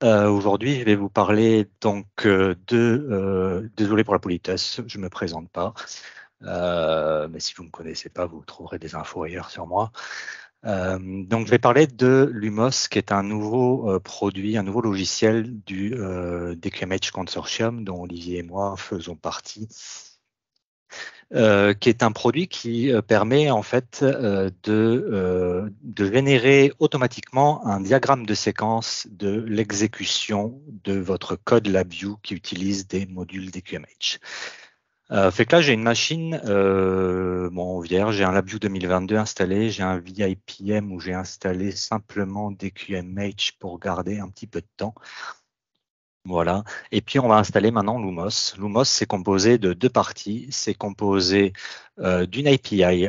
Aujourd'hui, je vais vous parler donc désolé pour la politesse, je me présente pas, mais si vous me connaissez pas, vous trouverez des infos ailleurs sur moi. Donc, je vais parler de Lumos, qui est un nouveau produit, un nouveau logiciel du DQMH Consortium, dont Olivier et moi faisons partie. Qui est un produit qui permet en fait de générer automatiquement un diagramme de séquence de l'exécution de votre code LabVIEW qui utilise des modules DQMH. Fait que là, j'ai une machine bon, vierge, j'ai un LabVIEW 2022 installé, j'ai un VIPM où j'ai installé simplement DQMH pour garder un petit peu de temps. Voilà. Et puis, on va installer maintenant Lumos. Lumos, c'est composé de deux parties. C'est composé d'une API,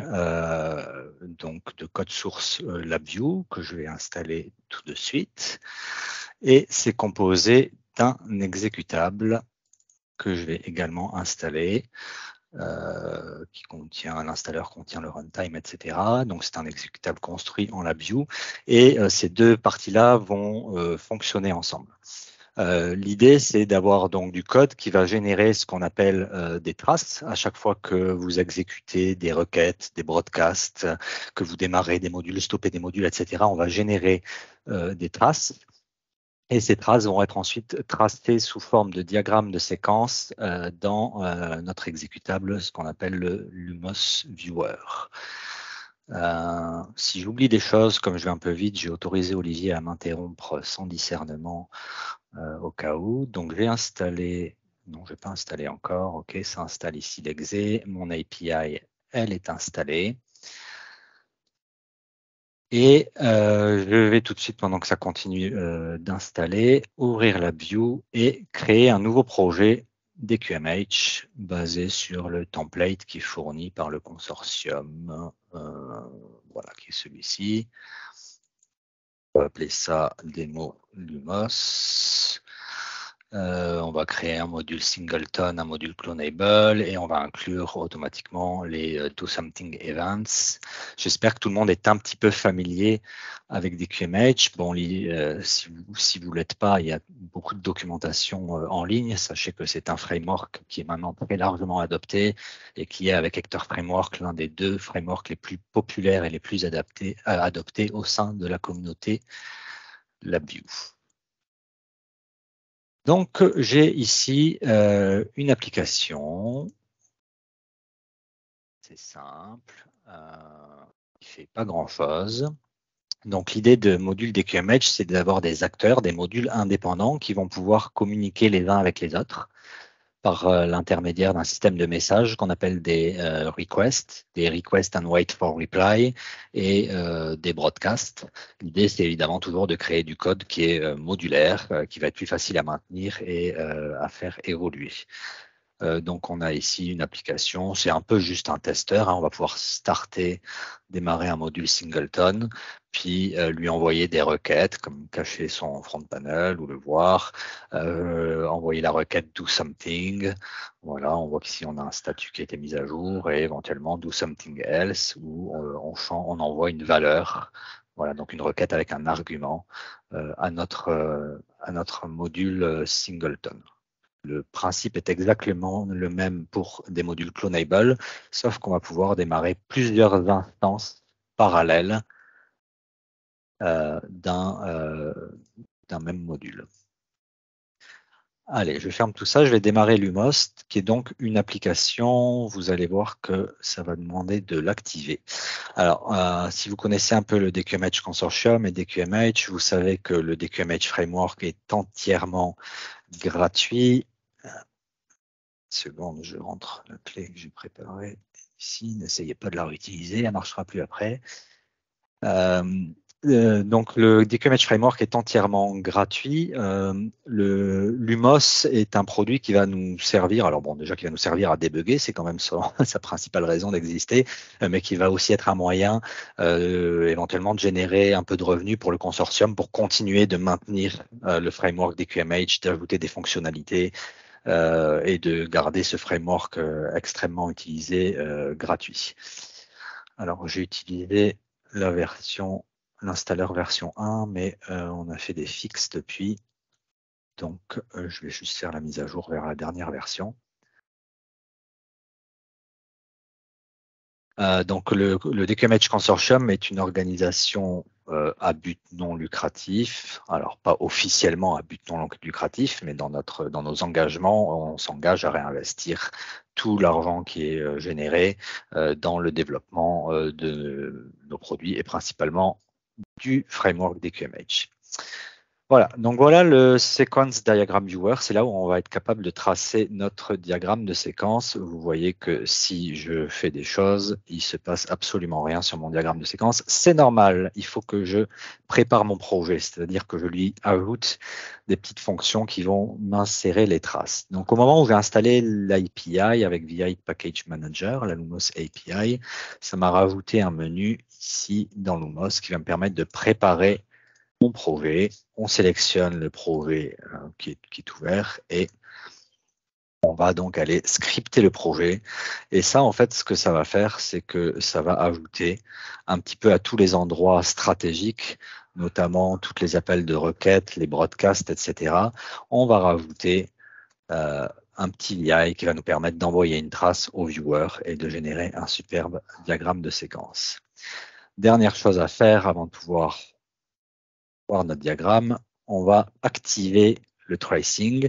donc de code source LabVIEW, que je vais installer tout de suite. Et c'est composé d'un exécutable que je vais également installer, qui contient, l'installeur contient le runtime, etc. Donc, c'est un exécutable construit en LabVIEW. Et ces deux parties-là vont fonctionner ensemble. L'idée, c'est d'avoir donc du code qui va générer ce qu'on appelle des traces à chaque fois que vous exécutez des requêtes, des broadcasts, que vous démarrez des modules, stoppez des modules, etc. On va générer des traces. Et ces traces vont être ensuite tracées sous forme de diagramme de séquence dans notre exécutable, ce qu'on appelle le Lumos Viewer. Si j'oublie des choses, comme je vais un peu vite, j'ai autorisé Olivier à m'interrompre sans discernement au cas où. Donc, je vais installer, non, je ne vais pas installer encore. OK, ça installe ici l'exé. Mon API, elle est installée. Et je vais tout de suite, pendant que ça continue d'installer, ouvrir la view et créer un nouveau projet DQMH basé sur le template qui est fourni par le consortium. Voilà, qui est celui-ci. On va appeler ça démo Lumos. On va créer un module singleton, un module clonable et on va inclure automatiquement les DoSomething events. J'espère que tout le monde est un petit peu familier avec des QMH. Bon, si vous l'êtes pas, il y a beaucoup de documentation en ligne. Sachez que c'est un framework qui est maintenant très largement adopté et qui est, avec Hector Framework, l'un des deux frameworks les plus populaires et les plus adoptés au sein de la communauté LabVIEW. Donc, j'ai ici une application. C'est simple. Il ne fait pas grand-chose. Donc, l'idée de module DQMH, c'est d'avoir des acteurs, des modules indépendants qui vont pouvoir communiquer les uns avec les autres par l'intermédiaire d'un système de messages qu'on appelle des requests and wait for reply et des broadcasts. L'idée, c'est évidemment toujours de créer du code qui est modulaire, qui va être plus facile à maintenir et à faire évoluer. Donc, on a ici une application, c'est un peu juste un testeur. Hein. On va pouvoir démarrer un module singleton, puis lui envoyer des requêtes, comme cacher son front panel ou le voir, envoyer la requête do something. Voilà, on voit qu'ici on a un statut qui a été mis à jour et éventuellement do something else où on envoie une valeur. Voilà, donc une requête avec un argument à notre module singleton. Le principe est exactement le même pour des modules clonable, sauf qu'on va pouvoir démarrer plusieurs instances parallèles d'un même module. Allez, je ferme tout ça, je vais démarrer Lumos, qui est donc une application. Vous allez voir que ça va demander de l'activer. Alors, si vous connaissez un peu le DQMH Consortium et DQMH, vous savez que le DQMH Framework est entièrement gratuit. Seconde, je rentre la clé que j'ai préparée ici. N'essayez pas de la réutiliser, elle ne marchera plus après. Donc, le DQMH Framework est entièrement gratuit. Le Lumos est un produit qui va nous servir, alors bon, déjà qui va nous servir à débugger, c'est quand même sa principale raison d'exister, mais qui va aussi être un moyen éventuellement de générer un peu de revenus pour le consortium pour continuer de maintenir le framework DQMH, d'ajouter des fonctionnalités et de garder ce framework extrêmement utilisé gratuit. Alors, j'ai utilisé l'installeur version 1, mais on a fait des fixes depuis. Donc, je vais juste faire la mise à jour vers la dernière version. Donc, le DQMH Consortium est une organisation à but non lucratif. Alors, pas officiellement à but non lucratif, mais dans nos engagements, on s'engage à réinvestir tout l'argent qui est généré dans le développement de nos produits et principalement du framework DQMH. Voilà, donc voilà le Sequence Diagram Viewer, c'est là où on va être capable de tracer notre diagramme de séquence. Vous voyez que si je fais des choses, il se passe absolument rien sur mon diagramme de séquence. C'est normal, il faut que je prépare mon projet, c'est-à-dire que je lui ajoute des petites fonctions qui vont m'insérer les traces. Donc au moment où j'ai installé l'API avec VI Package Manager, la Lumos API, ça m'a rajouté un menu ici dans Lumos qui va me permettre de préparer mon projet, on sélectionne le projet qui est ouvert et on va donc aller scripter le projet. Et ça, en fait, ce que ça va faire, c'est que ça va ajouter un petit peu à tous les endroits stratégiques, notamment tous les appels de requêtes, les broadcasts, etc. On va rajouter un petit VI qui va nous permettre d'envoyer une trace au viewer et de générer un superbe diagramme de séquence. Dernière chose à faire avant de pouvoir voir notre diagramme, on va activer le tracing.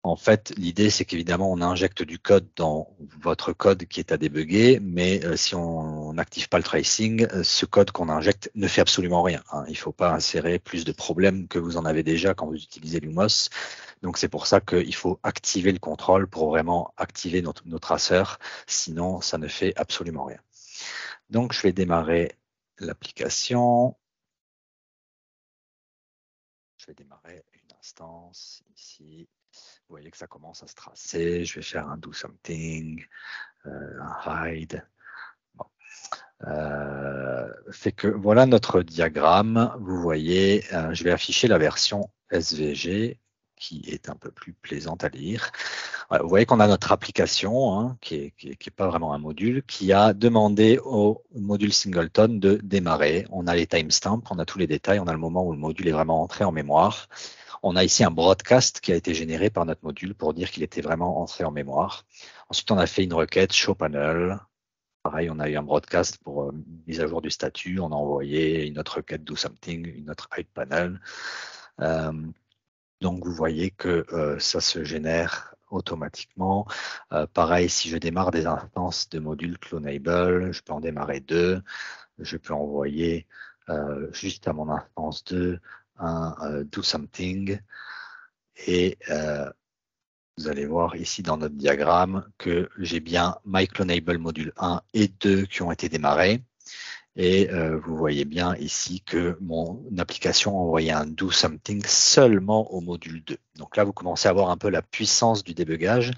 En fait, l'idée, c'est qu'évidemment, on injecte du code dans votre code qui est à débugger, mais si on n'active pas le tracing, ce code qu'on injecte ne fait absolument rien. Hein. Il ne faut pas insérer plus de problèmes que vous en avez déjà quand vous utilisez Lumos. Donc, c'est pour ça qu'il faut activer le contrôle pour vraiment activer nos traceurs. Sinon, ça ne fait absolument rien. Donc, je vais démarrer l'application. Je vais démarrer une instance ici. Vous voyez que ça commence à se tracer. Je vais faire un do something, un hide. Bon. Fait que voilà notre diagramme. Vous voyez, je vais afficher la version SVG qui est un peu plus plaisante à lire. Voilà, vous voyez qu'on a notre application, hein, qui est pas vraiment un module, qui a demandé au module Singleton de démarrer. On a les timestamps, on a tous les détails, on a le moment où le module est vraiment entré en mémoire. On a ici un broadcast qui a été généré par notre module pour dire qu'il était vraiment entré en mémoire. Ensuite, on a fait une requête show panel. Pareil, on a eu un broadcast pour mise à jour du statut. On a envoyé une autre requête do something, une autre hide panel. Donc, vous voyez que ça se génère automatiquement. Pareil, si je démarre des instances de modules clonable, je peux en démarrer 2. Je peux envoyer juste à mon instance 2 un do something. Et vous allez voir ici dans notre diagramme que j'ai bien myClonable module 1 et 2 qui ont été démarrés. Et vous voyez bien ici que mon application a envoyé un do something seulement au module 2. Donc là, vous commencez à voir un peu la puissance du débugage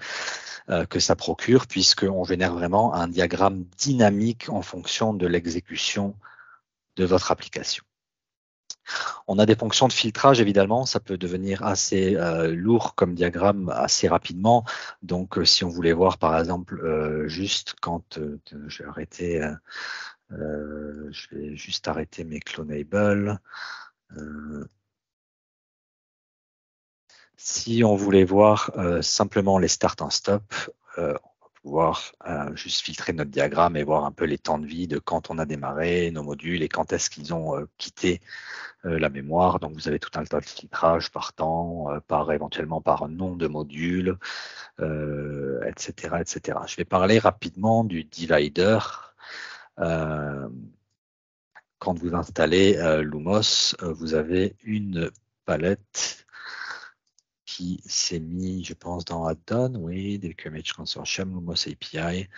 que ça procure, puisqu'on génère vraiment un diagramme dynamique en fonction de l'exécution de votre application. On a des fonctions de filtrage, évidemment, ça peut devenir assez lourd comme diagramme assez rapidement. Donc, si on voulait voir, par exemple, juste quand je vais arrêter, je vais juste arrêter mes clonables. Si on voulait voir simplement les start and stop, on va pouvoir juste filtrer notre diagramme et voir un peu les temps de vie de quand on a démarré nos modules et quand est-ce qu'ils ont quitté la mémoire. Donc, vous avez tout un tas de filtrage par temps, éventuellement par nom de module, etc., etc. Je vais parler rapidement du divider. Quand vous installez Lumos, vous avez une palette qui s'est mise, je pense, dans Add-on, oui, DQMH Consortium, Lumos API.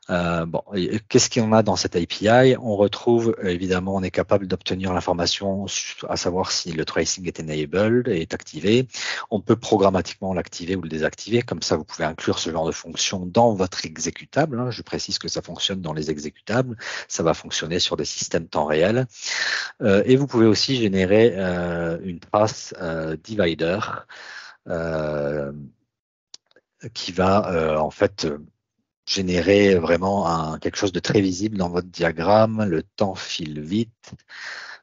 Bon, qu'est-ce qu'on a dans cette API? On retrouve, évidemment, on est capable d'obtenir l'information, à savoir si le tracing est enabled, est activé. On peut programmatiquement l'activer ou le désactiver. Comme ça, vous pouvez inclure ce genre de fonction dans votre exécutable. Hein. Je précise que ça fonctionne dans les exécutables. Ça va fonctionner sur des systèmes temps réel. Et vous pouvez aussi générer une trace divider qui va en fait générer vraiment quelque chose de très visible dans votre diagramme. Le temps file vite.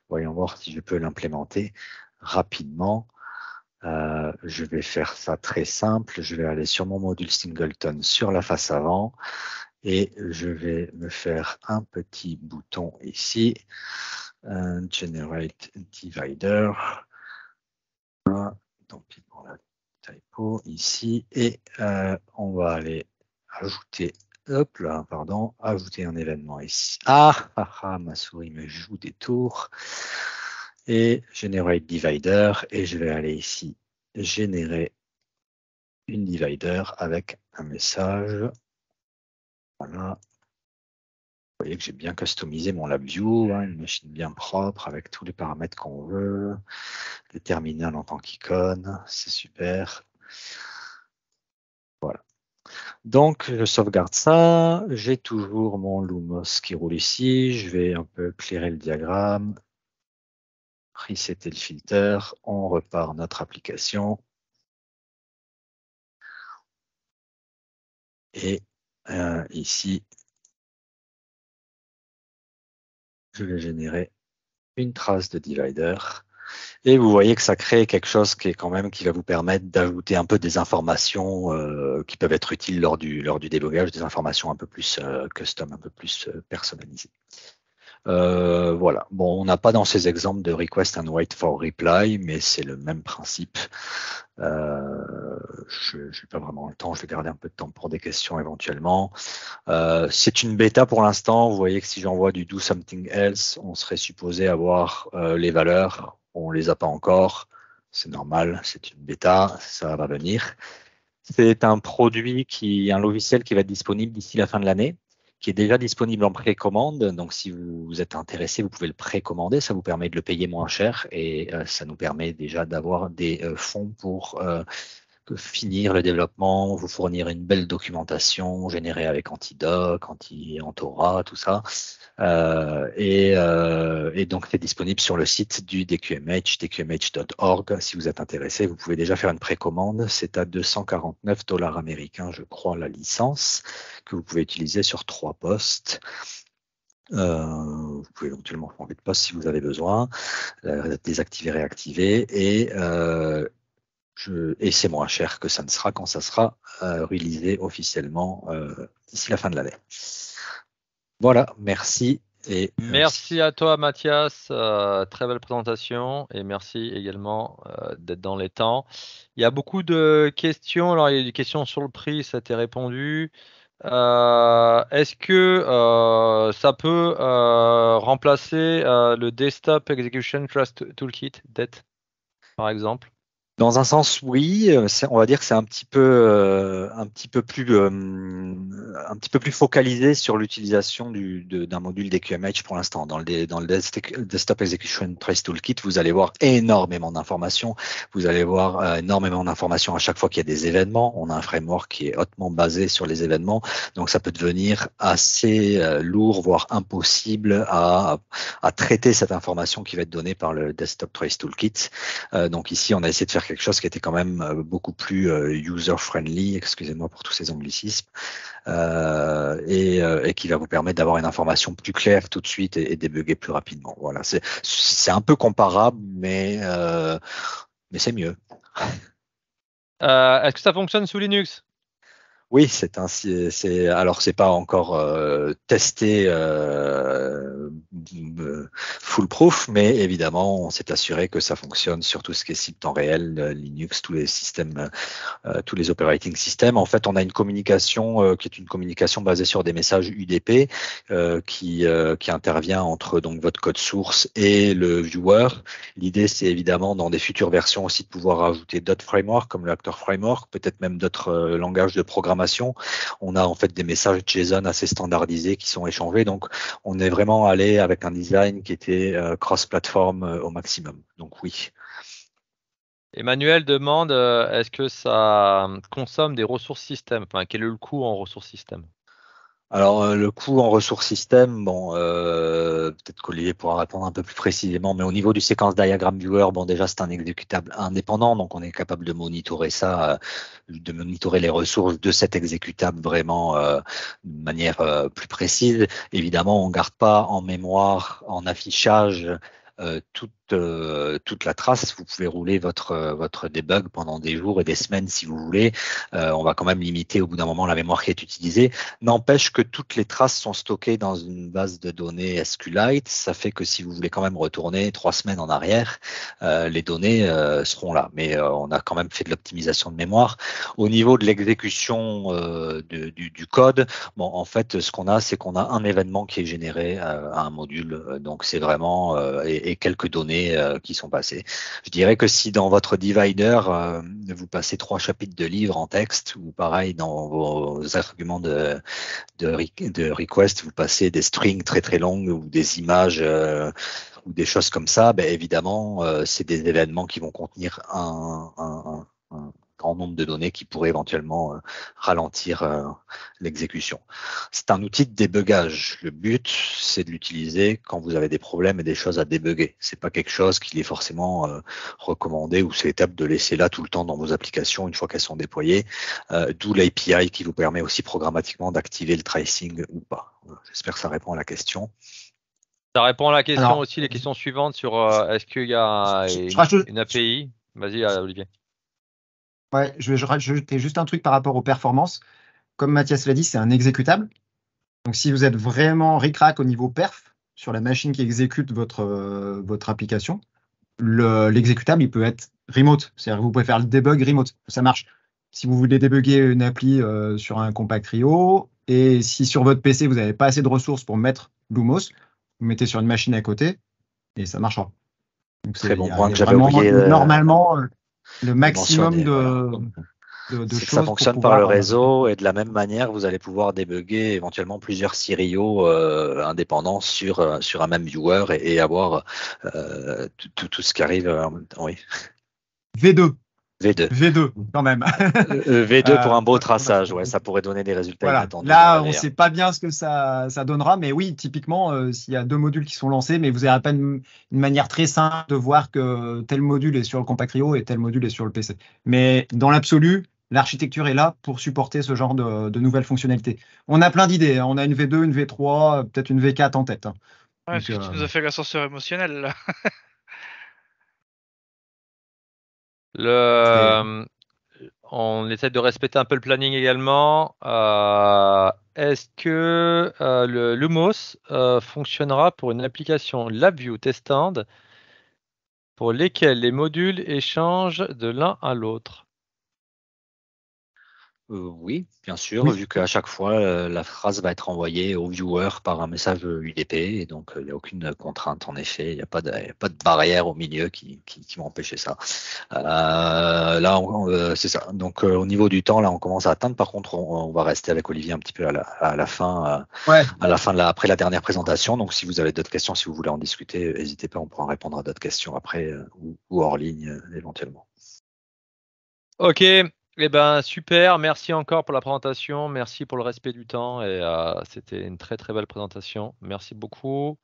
Voyons voir si je peux l'implémenter rapidement. Je vais faire ça très simple. Je vais aller sur mon module Singleton sur la face avant et je vais me faire un petit bouton ici, Generate Divider. Voilà, tant pis pour la typo ici et on va aller ajouter, hop là, pardon, ajouter un événement ici. Ma souris me joue des tours. Et Generate Divider, et je vais aller ici, générer une divider avec un message. Voilà. Vous voyez que j'ai bien customisé mon LabVIEW, une machine bien propre avec tous les paramètres qu'on veut, les terminals en tant qu'icône, c'est super. Voilà. Donc, je sauvegarde ça. J'ai toujours mon Lumos qui roule ici. Je vais un peu clairer le diagramme, resetter le filter. On repart notre application. Et ici, je vais générer une trace de divider. Et vous voyez que ça crée quelque chose qui va vous permettre d'ajouter un peu des informations qui peuvent être utiles lors du débogage, des informations un peu plus custom, un peu plus personnalisées. Voilà. Bon, on n'a pas dans ces exemples de request and wait for reply, mais c'est le même principe. Je n'ai pas vraiment le temps, je vais garder un peu de temps pour des questions éventuellement. C'est une bêta pour l'instant. Vous voyez que si j'envoie du do something else, on serait supposé avoir les valeurs. On les a pas encore. C'est normal, c'est une bêta, ça va venir. C'est un logiciel qui va être disponible d'ici la fin de l'année, qui est déjà disponible en précommande. Donc, si vous êtes intéressé, vous pouvez le précommander. Ça vous permet de le payer moins cher et ça nous permet déjà d'avoir des fonds pour finir le développement, vous fournir une belle documentation générée avec Antidoc, Antora, tout ça. Et donc, c'est disponible sur le site du DQMH, dqmh.org. Si vous êtes intéressé, vous pouvez déjà faire une précommande. C'est à 249 $ américains, je crois, la licence, que vous pouvez utiliser sur 3 postes. Vous pouvez éventuellement changer de poste si vous avez besoin, désactiver, réactiver, et c'est moins cher que ça ne sera quand ça sera réalisé officiellement d'ici la fin de l'année. Voilà, merci. Et merci à toi, Mathias. Très belle présentation et merci également d'être dans les temps. Il y a beaucoup de questions. Alors, il y a des questions sur le prix, ça t'est répondu. Est-ce que ça peut remplacer le Desktop Execution Trust Toolkit, DET, par exemple? Dans un sens, oui. On va dire que c'est un petit peu plus focalisé sur l'utilisation d'un module DQMH pour l'instant. Dans le Desktop Execution Trace Toolkit, vous allez voir énormément d'informations. Vous allez voir énormément d'informations à chaque fois qu'il y a des événements. On a un framework qui est hautement basé sur les événements, donc ça peut devenir assez lourd, voire impossible à traiter cette information qui va être donnée par le Desktop Trace Toolkit. Donc ici, on a essayé de faire quelque chose qui était quand même beaucoup plus user-friendly, excusez-moi pour tous ces anglicismes, et qui va vous permettre d'avoir une information plus claire tout de suite et débugger plus rapidement. Voilà, c'est un peu comparable, mais c'est mieux. Est-ce que ça fonctionne sous Linux? Oui, alors c'est pas encore testé foolproof, mais évidemment, on s'est assuré que ça fonctionne sur tout ce qui est cible temps réel, Linux, tous les systèmes, tous les operating systems. En fait, on a une communication qui est une communication basée sur des messages UDP qui intervient entre donc votre code source et le viewer. L'idée, c'est évidemment dans des futures versions aussi de pouvoir ajouter d'autres frameworks comme le Actor Framework, peut-être même d'autres langages de programmation. On a en fait des messages JSON assez standardisés qui sont échangés. Donc, on est vraiment allé avec un design qui était cross-platform au maximum. Donc, oui. Emmanuel demande est-ce que ça consomme des ressources système? Enfin, quel est le coût en ressources système? Alors, le coût en ressources système, bon, peut-être qu'Olivier pourra répondre un peu plus précisément, mais au niveau du séquence diagram viewer, bon, déjà, c'est un exécutable indépendant, donc on est capable de monitorer ça, de monitorer les ressources de cet exécutable vraiment de manière plus précise. Évidemment, on garde pas en mémoire, en affichage, toute la trace. Vous pouvez rouler votre debug pendant des jours et des semaines si vous voulez. On va quand même limiter au bout d'un moment la mémoire qui est utilisée. N'empêche que toutes les traces sont stockées dans une base de données SQLite. Ça fait que si vous voulez quand même retourner 3 semaines en arrière, les données seront là. Mais on a quand même fait de l'optimisation de mémoire. Au niveau de l'exécution du code, bon, en fait, ce qu'on a, c'est qu'on a un événement qui est généré à un module. Donc, c'est vraiment et quelques données qui sont passées. Je dirais que si dans votre divider, vous passez 3 chapitres de livres en texte, ou pareil dans vos arguments de request, vous passez des strings très très longues ou des images ou des choses comme ça, ben évidemment, c'est des événements qui vont contenir un grand nombre de données qui pourraient éventuellement ralentir l'exécution. C'est un outil de débugage. Le but, c'est de l'utiliser quand vous avez des problèmes et des choses à débugger. C'est pas quelque chose qu'il est forcément recommandé ou c'est étape de laisser là tout le temps dans vos applications une fois qu'elles sont déployées. D'où l'API qui vous permet aussi programmatiquement d'activer le tracing ou pas. J'espère que ça répond à la question. Ça répond à la question Alors, aussi, les questions suivantes sur est-ce qu'il y a une API. Vas-y, Olivier. Ouais, je vais rajouter juste un truc par rapport aux performances. Comme Mathias l'a dit, c'est un exécutable. Donc, si vous êtes vraiment ric-rac au niveau perf sur la machine qui exécute votre application, l'exécutable, il peut être remote. C'est-à-dire que vous pouvez faire le debug remote. Ça marche. Si vous voulez débugger une appli sur un Compact Rio, et si sur votre PC, vous n'avez pas assez de ressources pour mettre Lumos, vous mettez sur une machine à côté et ça marchera. Donc, très bon point que j'avais oublié. Normalement, le maximum de c'est choses. Que ça fonctionne par le réseau et de la même manière, vous allez pouvoir débugger éventuellement plusieurs serials indépendants sur un même viewer et avoir tout ce qui arrive en même temps. Oui. V2 quand même. V2 pour un beau traçage, ouais, ça pourrait donner des résultats voilà. inattendus. Là, on ne sait pas bien ce que ça donnera, mais oui, typiquement, s'il y a 2 modules qui sont lancés, mais vous n'aurez pas une manière très simple de voir que tel module est sur le Compact Rio et tel module est sur le PC. Mais dans l'absolu, l'architecture est là pour supporter ce genre de nouvelles fonctionnalités. On a plein d'idées, hein. On a une V2, une V3, peut-être une V4 en tête. Hein. Ouais, parce que tu nous as fait l'ascenseur émotionnel, là. On essaie de respecter un peu le planning également. Est-ce que le Lumos fonctionnera pour une application LabVIEW Testand pour lesquelles les modules échangent de l'un à l'autre? Oui, bien sûr, vu qu'à chaque fois, la phrase va être envoyée au viewer par un message UDP, et donc il n'y a aucune contrainte, en effet, il n'y a pas de barrière au milieu qui va empêcher ça. Là, c'est ça. Donc au niveau du temps, là, on commence à atteindre. Par contre, on va rester avec Olivier un petit peu à la fin, après la dernière présentation. Donc si vous avez d'autres questions, si vous voulez en discuter, n'hésitez pas, on pourra répondre à d'autres questions après ou hors ligne éventuellement. Ok. Eh ben super, merci encore pour la présentation, merci pour le respect du temps et c'était une très très belle présentation. Merci beaucoup.